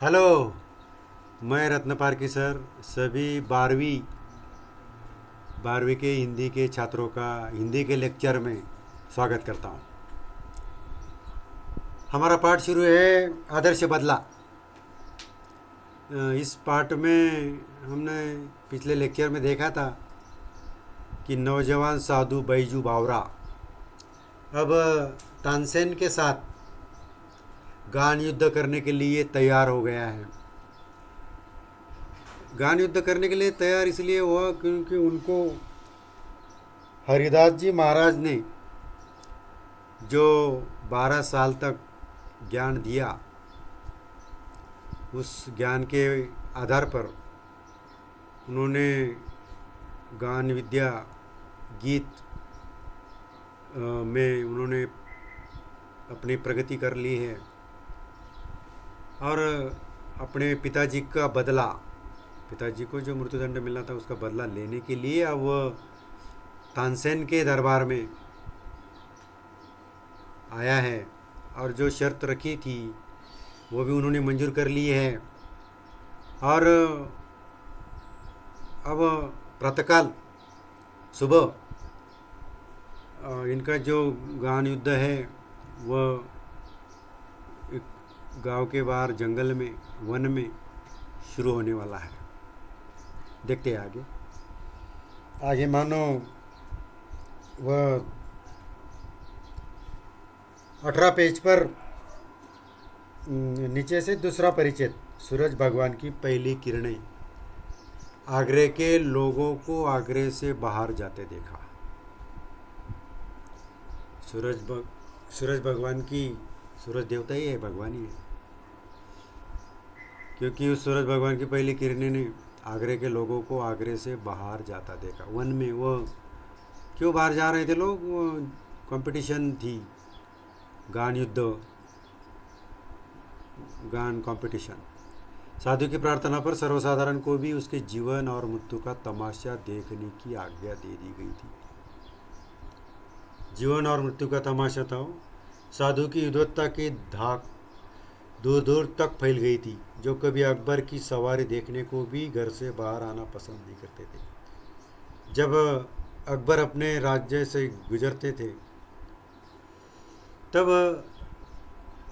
Hello. मैं रत्न पारकी sir सभी बारहवीं बारहवीं के हिंदी के छात्रों का हिंदी के लेक्चर में स्वागत करता हूँ। हमारा पाठ शुरू है आदर्श बदला। इस पाठ में हमने पिछले लेक्चर में देखा था कि नौजवान साधु बैजू बावरा अब तानसेन के साथ गान युद्ध करने के लिए तैयार हो गया है। गान युद्ध करने के लिए तैयार इसलिए हुआ क्योंकि उनको हरिदास जी महाराज ने जो 12 साल तक ज्ञान दिया, उस ज्ञान के आधार पर उन्होंने गान विद्या गीत में उन्होंने अपनी प्रगति कर ली है और अपने पिताजी का बदला, पिताजी को जो मृत्युदंड मिला था उसका बदला लेने के लिए अब वह तानसेन के दरबार में आया है और जो शर्त रखी थी वो भी उन्होंने मंजूर कर ली है। और अब प्रातःकाल सुबह इनका जो गान युद्ध है वह एक गांव के बाहर जंगल में वन में शुरू होने वाला है। देखते हैं आगे। आगे मानो वह 18 पेज पर नीचे से दूसरा परिचय, सूरज भगवान की पहली किरणें, आगरे के लोगों को आगरे से बाहर जाते देखा। सूरज भगवान की, सूरज देवता ही है, भगवान ही है, क्योंकि उस सूरज भगवान की पहली किरणें ने आगरे के लोगों को आगरे से बाहर जाता देखा। वन में वो क्यों बाहर जा रहे थे लोग? वो कंपटीशन थी, गान युद्ध, गान कंपटीशन। साधु की प्रार्थना पर सर्वसाधारण को भी उसके जीवन और मृत्यु का तमाशा देखने की आज्ञा दे दी गई थी। जीवन और मृत्यु का तमाशा था वो। साधु की युद्धता की धाक दूर दूर तक फैल गई थी, जो कभी अकबर की सवारी देखने को भी घर से बाहर आना पसंद नहीं करते थे। जब अकबर अपने राज्य से गुजरते थे तब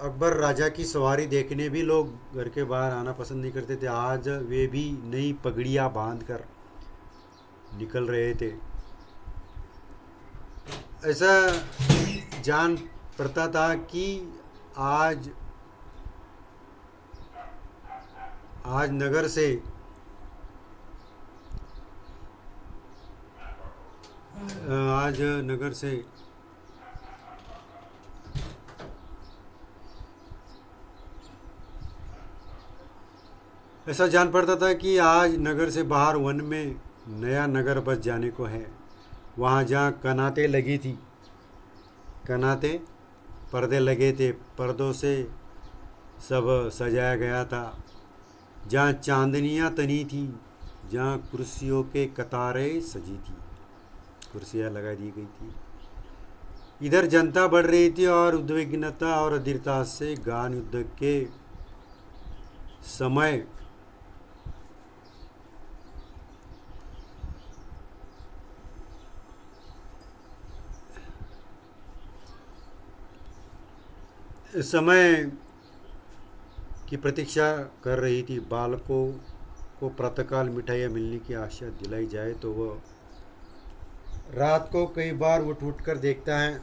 अकबर राजा की सवारी देखने भी लोग घर के बाहर आना पसंद नहीं करते थे। आज वे भी नई पगड़ियाँ बांध कर निकल रहे थे। ऐसा जान पड़ता था कि आज आज नगर से आज नगर से ऐसा जान पड़ता था कि आज नगर से बाहर वन में नया नगर बस जाने को है। वहाँ जहाँ कनातें लगी थी, कनाते पर्दे लगे थे, पर्दों से सब सजाया गया था। जहाँ चांदनियाँ तनी थी, जहाँ कुर्सियों के कतारें सजी थी, कुर्सियाँ लगा दी गई थी। इधर जनता बढ़ रही थी और उद्विग्नता और अधीरता से गान युद्ध के समय समय की प्रतीक्षा कर रही थी। बालकों को प्रातःकाल मिठाइयाँ मिलने की आशा दिलाई जाए तो वह रात को कई बार उठ उठ कर देखता है।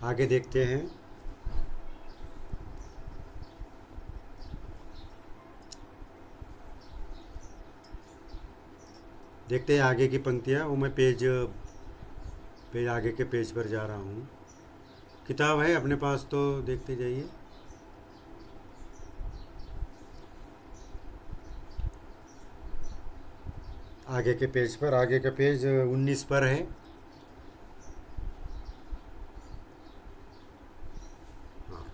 आगे देखते हैं। देखते हैं आगे की पंक्तियाँ। वो मैं पेज पेज आगे के पेज पर जा रहा हूँ। किताब है अपने पास तो देखते जाइए। आगे के पेज पर, आगे का पेज 19 पर है। हाँ।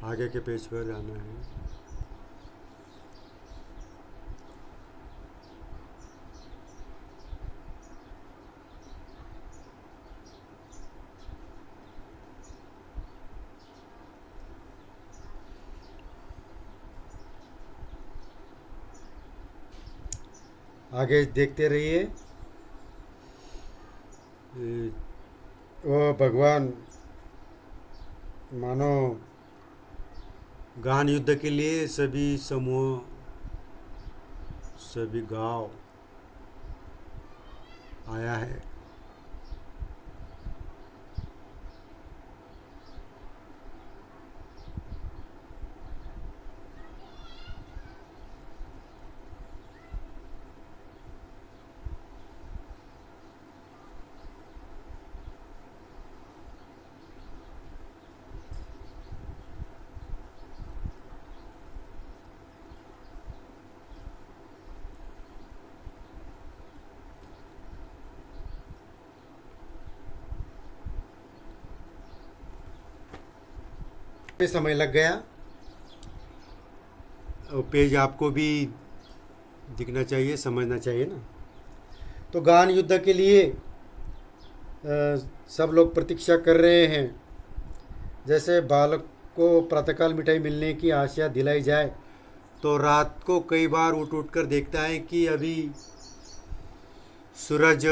आगे के पेज पर जाना है। आगे देखते रहिए। वो भगवान मानो गान युद्ध के लिए सभी समूह, सभी गांव आया है। पे समय लग गया। और पेज आपको भी दिखना चाहिए, समझना चाहिए ना। तो गान युद्ध के लिए सब लोग प्रतीक्षा कर रहे हैं। जैसे बालक को प्रातःकाल मिठाई मिलने की आशा दिलाई जाए तो रात को कई बार उठ उठ कर देखता है कि अभी सूरज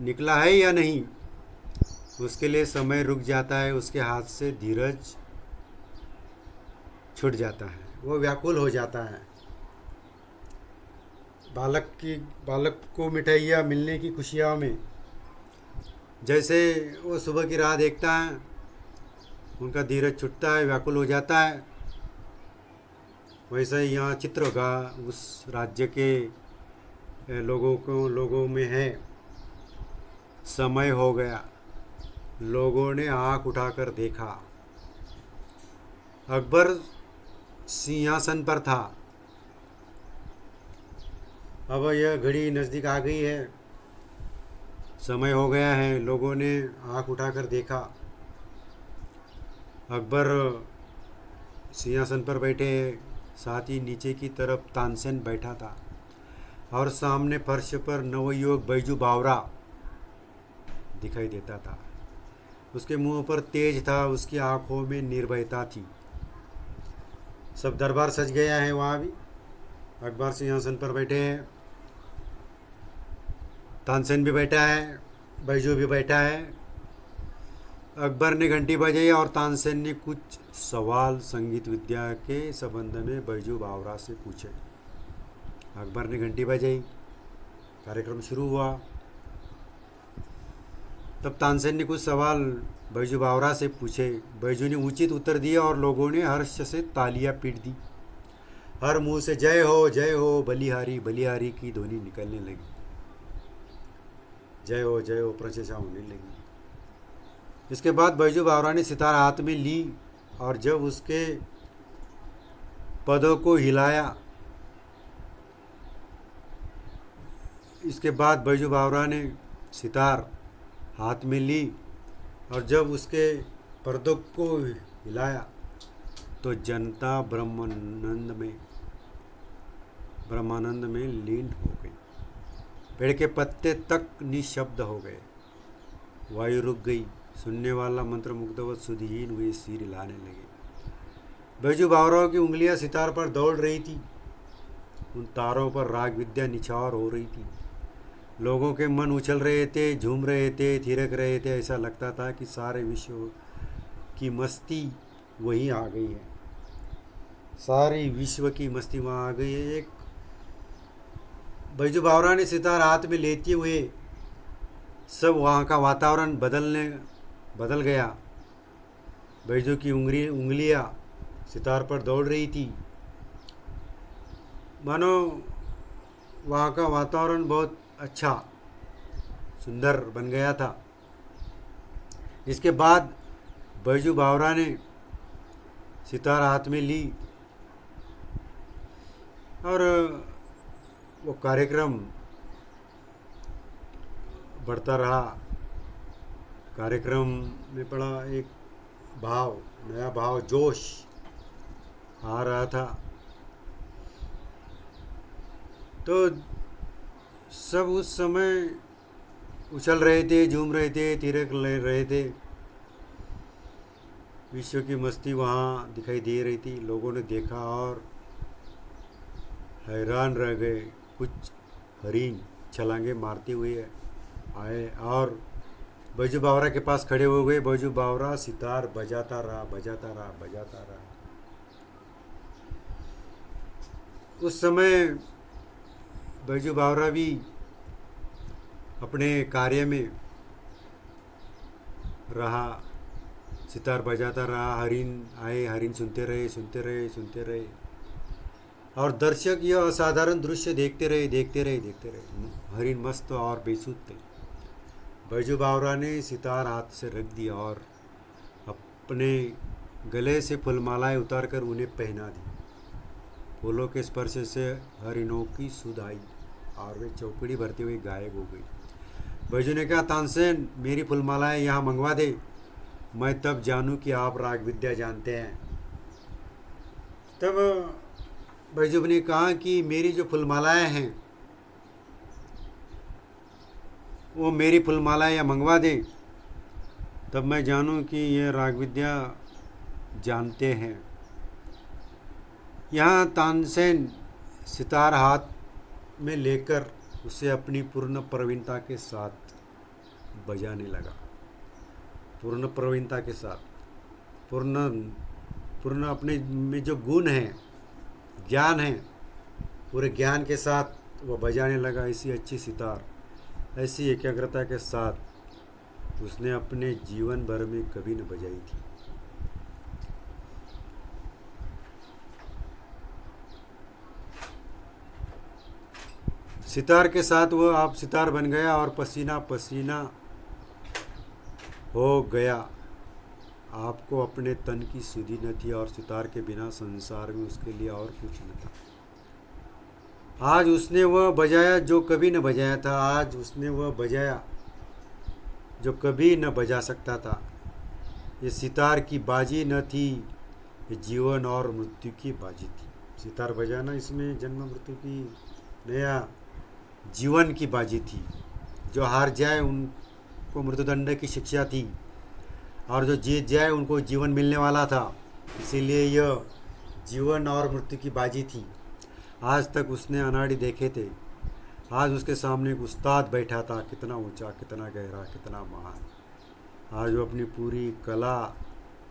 निकला है या नहीं। उसके लिए समय रुक जाता है, उसके हाथ से धीरज छूट जाता है, वो व्याकुल हो जाता है। बालक को मिठाइयाँ मिलने की खुशियों में जैसे वो सुबह की राह देखता है, उनका धीरज छूटता है, व्याकुल हो जाता है। वैसे ही यहाँ चित्र होगा उस राज्य के लोगों में है। समय हो गया, लोगों ने आँख उठाकर देखा। अकबर सिंहासन पर था। अब यह घड़ी नज़दीक आ गई है, समय हो गया है, लोगों ने आँख उठाकर देखा। अकबर सिंहासन पर बैठे, साथ ही नीचे की तरफ तानसेन बैठा था और सामने फर्श पर नवयुवक बैजू बावरा दिखाई देता था। उसके मुंह पर तेज था, उसकी आंखों में निर्भयता थी। सब दरबार सज गया है, वहाँ भी अकबर सिंहासन पर बैठे हैं, तानसेन भी बैठा है, बैजू भी बैठा है। अकबर ने घंटी बजाई और तानसेन ने कुछ सवाल संगीत विद्या के संबंध में बैजू बावरा से पूछे। अकबर ने घंटी बजाई, कार्यक्रम शुरू हुआ। तब तानसेन ने कुछ सवाल बैजू बावरा से पूछे। बैजू ने उचित उत्तर दिया और लोगों ने हर्ष से तालियां पीट दी। हर मुंह से जय हो बलिहारी बलिहारी की ध्वनि निकलने लगी। जय हो प्रशंसा होने लगी। इसके बाद बैजू बावरा ने सितार हाथ में ली और जब उसके पदों को हिलाया, इसके बाद बैजू बावरा ने सितार हाथ में ली और जब उसके पर्दों को हिलाया तो जनता ब्रह्मानंद में लीन हो गई। पेड़ के पत्ते तक निशब्द हो गए, वायु रुक गई। सुनने वाला मंत्रमुग्धवत सुधीन हुए सिर हिलाने लगे। बैजू बावरा की उंगलियां सितार पर दौड़ रही थी, उन तारों पर राग विद्या निछावर हो रही थी। लोगों के मन उछल रहे थे, झूम रहे थे, थिरक रहे थे। ऐसा लगता था कि सारे विश्व की मस्ती वहीं आ गई है, सारी विश्व की मस्ती वहाँ आ गई है। एक बैजू बावरा ने सितार हाथ में लेते हुए सब वहाँ का वातावरण बदल गया। बैजू की उंगलियाँ सितार पर दौड़ रही थी, मानो वहाँ का वातावरण बहुत अच्छा सुंदर बन गया था। इसके बाद बैजू बावरा ने सितार हाथ में ली और वो कार्यक्रम बढ़ता रहा। कार्यक्रम में पड़ा एक भाव, नया भाव, जोश आ रहा था। तो सब उस समय उछल रहे थे, झूम रहे थे, थिरक ले रहे थे। विश्व की मस्ती वहाँ दिखाई दे रही थी। लोगों ने देखा और हैरान रह गए। कुछ हरिन छलांगे मारते हुए आए और बैजू बावरा के पास खड़े हो गए। बैजू बावरा सितार बजाता रहा, बजाता रहा, बजाता रहा। उस समय बैजू बावरा भी अपने कार्य में रहा, सितार बजाता रहा। हरिन आए, हरिन सुनते रहे, सुनते रहे, सुनते रहे। और दर्शक यह असाधारण दृश्य देखते रहे, देखते रहे, देखते रहे। हरिन मस्त और बेसुध थे। बैजू बावरा ने सितार हाथ से रख दिया और अपने गले से फूलमालाएं उतार कर उन्हें पहना दी। फूलों के स्पर्श से हरिनों की सुध आई और वे चौकड़ी भरते हुए गायब हो गई। बैजू ने कहा, तानसेन मेरी फूलमालाएं यहाँ मंगवा दे, मैं तब जानूं कि आप राग विद्या जानते हैं। तब बैजू ने कहा कि मेरी जो फूलमालाएं हैं वो मेरी फूलमालाएं या मंगवा दे, तब मैं जानूं कि ये राग विद्या जानते हैं। यहाँ तानसेन सितार हाथ में लेकर उसे अपनी पूर्ण प्रवीणता के साथ बजाने लगा। पूर्ण प्रवीणता के साथ, पूर्ण पूर्ण अपने में जो गुण हैं, ज्ञान है, पूरे ज्ञान के साथ वो बजाने लगा। ऐसी अच्छी सितार, ऐसी एकाग्रता के साथ उसने अपने जीवन भर में कभी न बजाई थी। सितार के साथ वो आप सितार बन गया और पसीना पसीना हो गया। आपको अपने तन की सुधि न थी और सितार के बिना संसार में उसके लिए और कुछ न था। आज उसने वह बजाया जो कभी न बजाया था। आज उसने वह बजाया जो कभी न बजा सकता था। ये सितार की बाजी न थी, ये जीवन और मृत्यु की बाजी थी। सितार बजाना इसमें जन्म मृत्यु की, नया जीवन की बाजी थी। जो हार जाए उनको मृत्युदंड की शिक्षा थी और जो जीत जाए उनको जीवन मिलने वाला था। इसीलिए यह जीवन और मृत्यु की बाजी थी। आज तक उसने अनाड़ी देखे थे। आज उसके सामने एक उस्ताद बैठा था, कितना ऊंचा, कितना गहरा, कितना महान। आज वो अपनी पूरी कला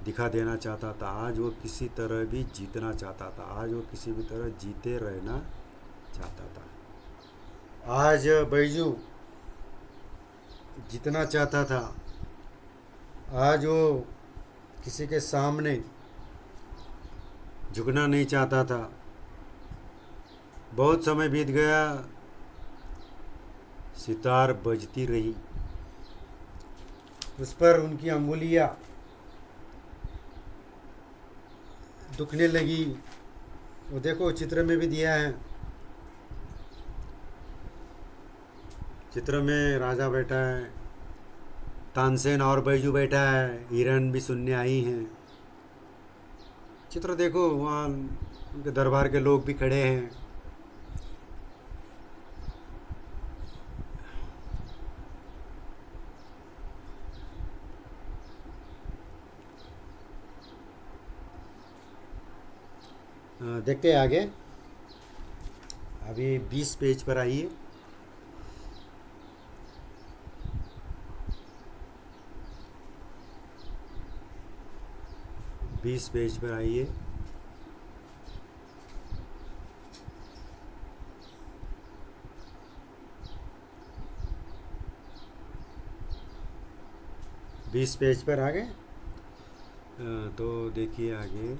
दिखा देना चाहता था। आज वो किसी तरह भी जीतना चाहता था। आज वो किसी भी तरह जीते रहना चाहता था। आज बैजू जीतना चाहता था। आज वो किसी के सामने झुकना नहीं चाहता था। बहुत समय बीत गया, सितार बजती रही। उस पर उनकी अंगुलियां दुखने लगी। वो देखो चित्र में भी दिया है। चित्र में राजा बैठा है, तानसेन और बैजू बैठा है, हिरन भी सुनने आई हैं। चित्र देखो, वहाँ उनके दरबार के लोग भी खड़े हैं। देखते हैं आगे। अभी 20 पेज पर आइए। बीस पेज पर आइए। बीस पेज पर आ गए। तो देखिए आगे।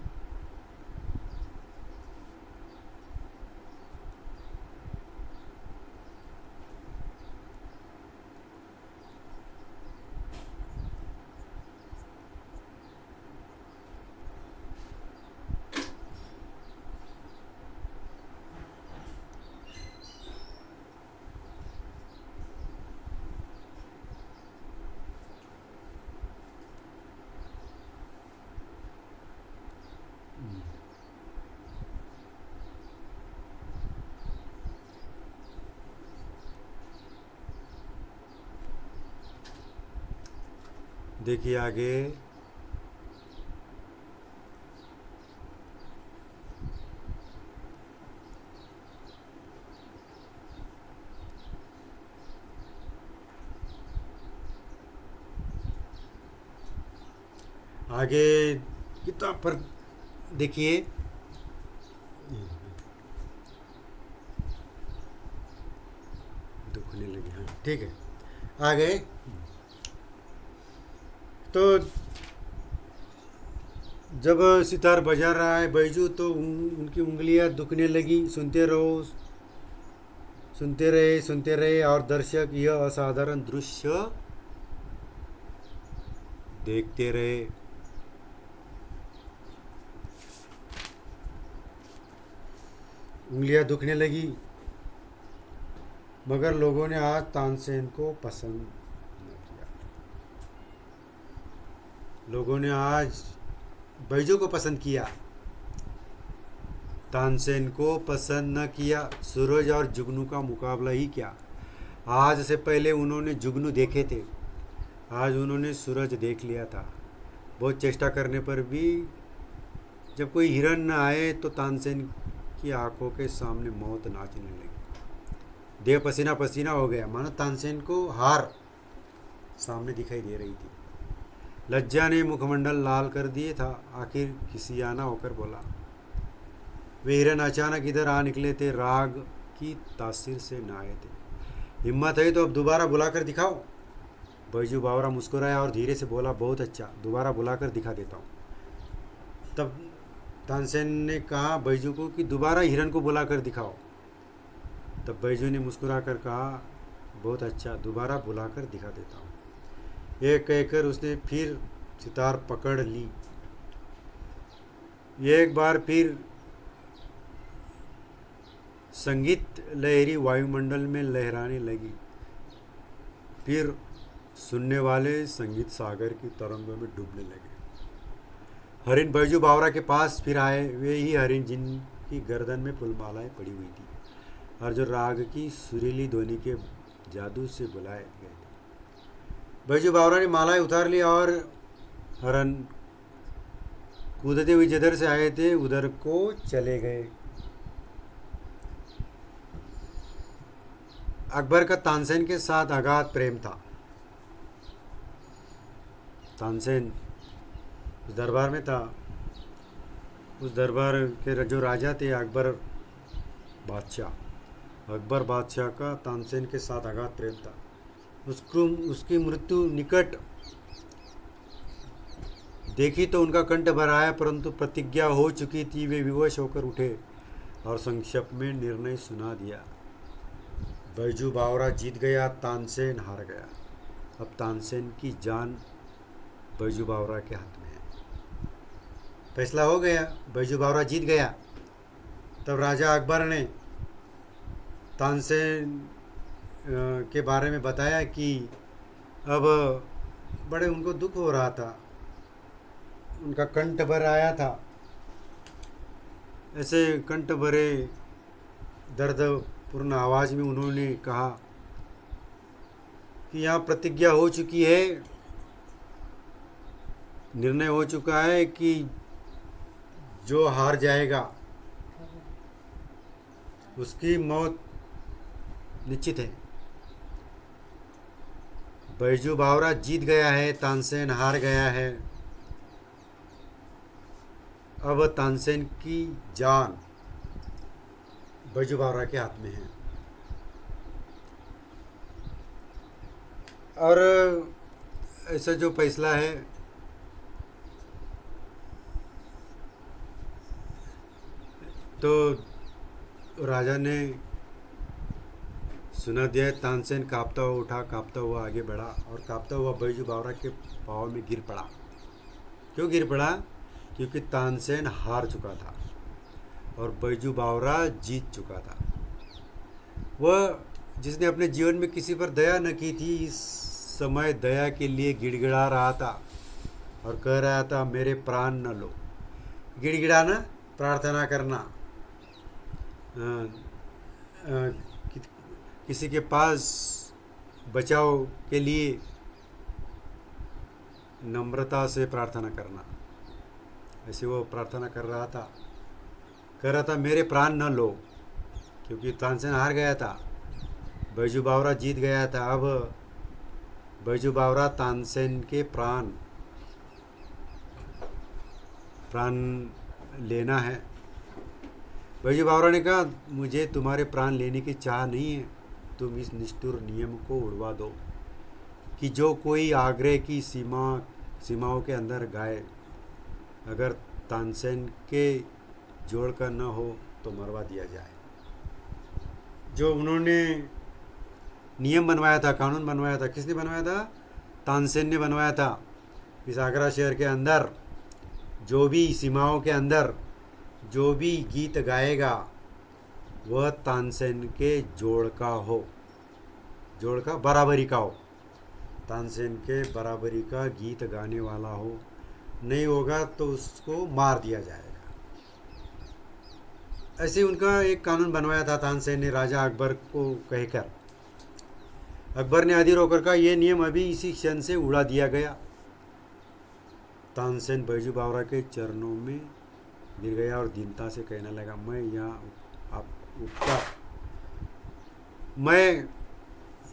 देखिए आगे। आगे कितना पर देखिए। दुखने लगे, हाँ ठीक है। आगे तो जब सितार बजा रहा है बैजू तो उनकी उंगलियां दुखने लगी। सुनते रहो, सुनते रहे और दर्शक यह असाधारण दृश्य देखते रहे। उंगलियां दुखने लगी, मगर लोगों ने आज तानसेन को पसंद न किया। लोगों ने आज बैजू को पसंद किया, तानसेन को पसंद न किया। सूरज और जुगनू का मुकाबला ही क्या। आज से पहले उन्होंने जुगनू देखे थे, आज उन्होंने सूरज देख लिया था। बहुत चेष्टा करने पर भी जब कोई हिरन न आए तो तानसेन की आंखों के सामने मौत नाचने लगी। देह पसीना पसीना हो गया, मानो तानसेन को हार सामने दिखाई दे रही थी। लज्जा ने मुखमंडल लाल कर दिए था। आखिर किसी आना होकर बोला। वे हिरन अचानक इधर आ निकले थे, राग की तासीर से न आए थे। हिम्मत है तो अब दोबारा बुलाकर दिखाओ। बैजू बावरा मुस्कुराया और धीरे से बोला, बहुत अच्छा, दोबारा बुलाकर दिखा देता हूँ। तब तानसेन ने कहा बैजू को कि दोबारा हिरन को बुलाकर दिखाओ। तब बैजू ने मुस्कुरा कर कहा, बहुत अच्छा, दोबारा बुलाकर दिखा देता हूँ। एक कहकर उसने फिर सितार पकड़ ली। एक बार फिर संगीत लहरी वायुमंडल में लहराने लगी। फिर सुनने वाले संगीत सागर की तरंगों में डूबने लगे। हरिन बैजू बावरा के पास फिर आए, वे ही हरिन जिनकी गर्दन में फूलमालाएं पड़ी हुई थी और जो राग की सुरीली ध्वनि के जादू से बुलाए गए थे। बैजू बावरा ने मालाएं उतार ली और हरन कूदते हुए जिधर से आए थे उधर को चले गए। अकबर का तानसेन के साथ अगाध प्रेम था। तानसेन उस दरबार में था। उस दरबार के जो राजा थे अकबर बादशाह। अकबर बादशाह का तानसेन के साथ अगाध प्रेम था। उसकी मृत्यु निकट देखी तो उनका कंठ भर आया, परंतु प्रतिज्ञा हो चुकी थी। वे विवश होकर उठे और संक्षेप में निर्णय सुना दिया। बैजू बावरा जीत गया, तानसेन हार गया। अब तानसेन की जान बैजू बावरा के हाथ में है। फैसला हो गया, बैजू बावरा जीत गया। तब राजा अकबर ने तानसेन के बारे में बताया कि अब बड़े उनको दुख हो रहा था, उनका कंठ भर आया था। ऐसे कंठ भरे दर्दपूर्ण आवाज़ में उन्होंने कहा कि यहाँ प्रतिज्ञा हो चुकी है, निर्णय हो चुका है कि जो हार जाएगा उसकी मौत निश्चित है। बैजू बावरा जीत गया है, तानसेन हार गया है। अब तानसेन की जान बैजू बावरा के हाथ में है। और ऐसा जो फैसला है तो राजा ने सुना दिया। तानसेन कांपता हुआ उठा, कांपता हुआ आगे बढ़ा और कांपता हुआ बैजू बावरा के पाँव में गिर पड़ा। क्यों गिर पड़ा? क्योंकि तानसेन हार चुका था और बैजू बावरा जीत चुका था। वह जिसने अपने जीवन में किसी पर दया न की थी, इस समय दया के लिए गिड़गिड़ा रहा था और कह रहा था, मेरे प्राण न लो। गिड़गिड़ाना, प्रार्थना करना, किसी के पास बचाव के लिए नम्रता से प्रार्थना करना। ऐसे वो प्रार्थना कर रहा था, कह रहा था मेरे प्राण न लो, क्योंकि तानसेन हार गया था, बैजू बावरा जीत गया था। अब बैजू बावरा तानसेन के प्राण लेना है। बैजू बावरा ने कहा मुझे तुम्हारे प्राण लेने की चाह नहीं है, तुम इस निष्ठुर नियम को उड़वा दो कि जो कोई आग्रह की सीमाओं के अंदर गाए, अगर तानसेन के जोड़ का न हो तो मरवा दिया जाए। जो उन्होंने नियम बनवाया था, कानून बनवाया था, किसने बनवाया था? तानसेन ने बनवाया था। इस आगरा शहर के अंदर जो भी सीमाओं के अंदर जो भी गीत गाएगा वह तानसेन के जोड़ का हो, जोड़ का बराबरी का हो, तानसेन के बराबरी का गीत गाने वाला हो, नहीं होगा तो उसको मार दिया जाएगा। ऐसे उनका एक कानून बनवाया था तानसेन ने राजा अकबर को कहकर। अकबर ने अधीर होकर कहा यह नियम अभी इसी क्षण से उड़ा दिया गया। तानसेन बैजू बावरा के चरणों में गिर गया और दीनता से कहने लगा मैं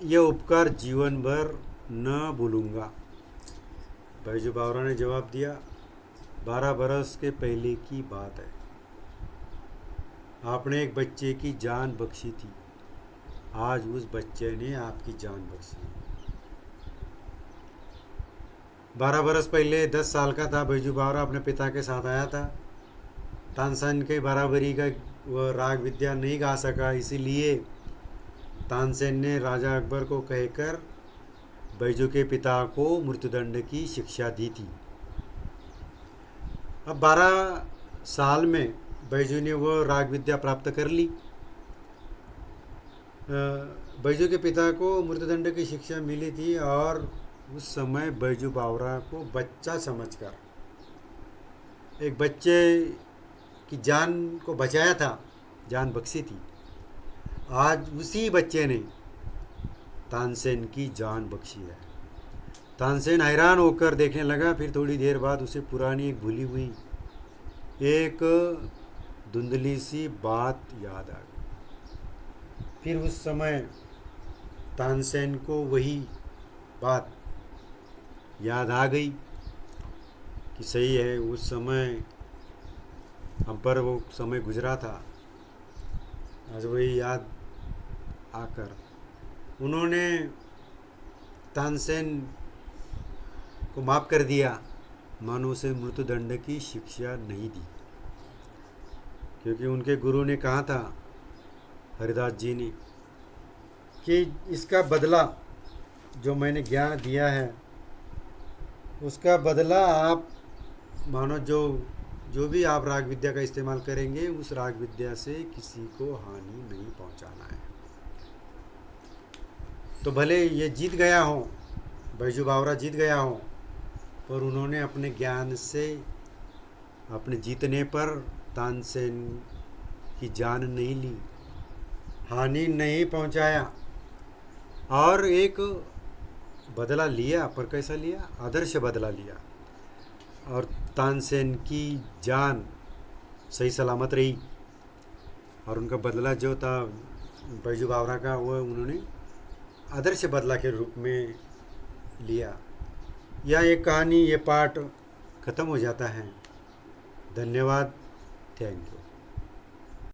यह उपकार जीवन भर न भूलूंगा। बैजू बावरा ने जवाब दिया 12 बरस के पहले की बात है, आपने एक बच्चे की जान बख्शी थी, आज उस बच्चे ने आपकी जान बख्शी। 12 बरस पहले 10 साल का था बैजू बावरा, अपने पिता के साथ आया था। तानसेन के बराबरी का वह राग विद्या नहीं गा सका, इसीलिए तानसेन ने राजा अकबर को कहकर बैजू के पिता को मृत्युदंड की शिक्षा दी थी। अब 12 साल में बैजू ने वो राग विद्या प्राप्त कर ली। बैजू के पिता को मृत्युदंड की शिक्षा मिली थी और उस समय बैजू बावरा को बच्चा समझकर एक बच्चे की जान को बचाया था, जान बख्शी थी। आज उसी बच्चे ने तानसेन की जान बख्शी है। तानसेन हैरान होकर देखने लगा। फिर थोड़ी देर बाद उसे पुरानी एक भूली हुई एक धुंधली सी बात याद आ गई। फिर उस समय तानसेन को वही बात याद आ गई कि सही है, उस समय हम पर वो समय गुजरा था। आज वही याद आकर उन्होंने तानसेन को माफ़ कर दिया, मानो उसे मृत्युदंड की शिक्षा नहीं दी, क्योंकि उनके गुरु ने कहा था, हरिदास जी ने, कि इसका बदला जो मैंने ज्ञान दिया है उसका बदला आप मानो जो भी आप राग विद्या का इस्तेमाल करेंगे उस राग विद्या से किसी को हानि नहीं पहुंचाना है। तो भले ये जीत गया हो, बैजू बावरा जीत गया हो, पर उन्होंने अपने ज्ञान से अपने जीतने पर तानसेन की जान नहीं ली, हानि नहीं पहुंचाया और एक बदला लिया। पर कैसा लिया? आदर्श बदला लिया और तानसेन की जान सही सलामत रही और उनका बदला जो था बैजू बावरा का वो उन्होंने आदर्श बदला के रूप में लिया। यह एक कहानी, ये पार्ट ख़त्म हो जाता है। धन्यवाद, थैंक यू।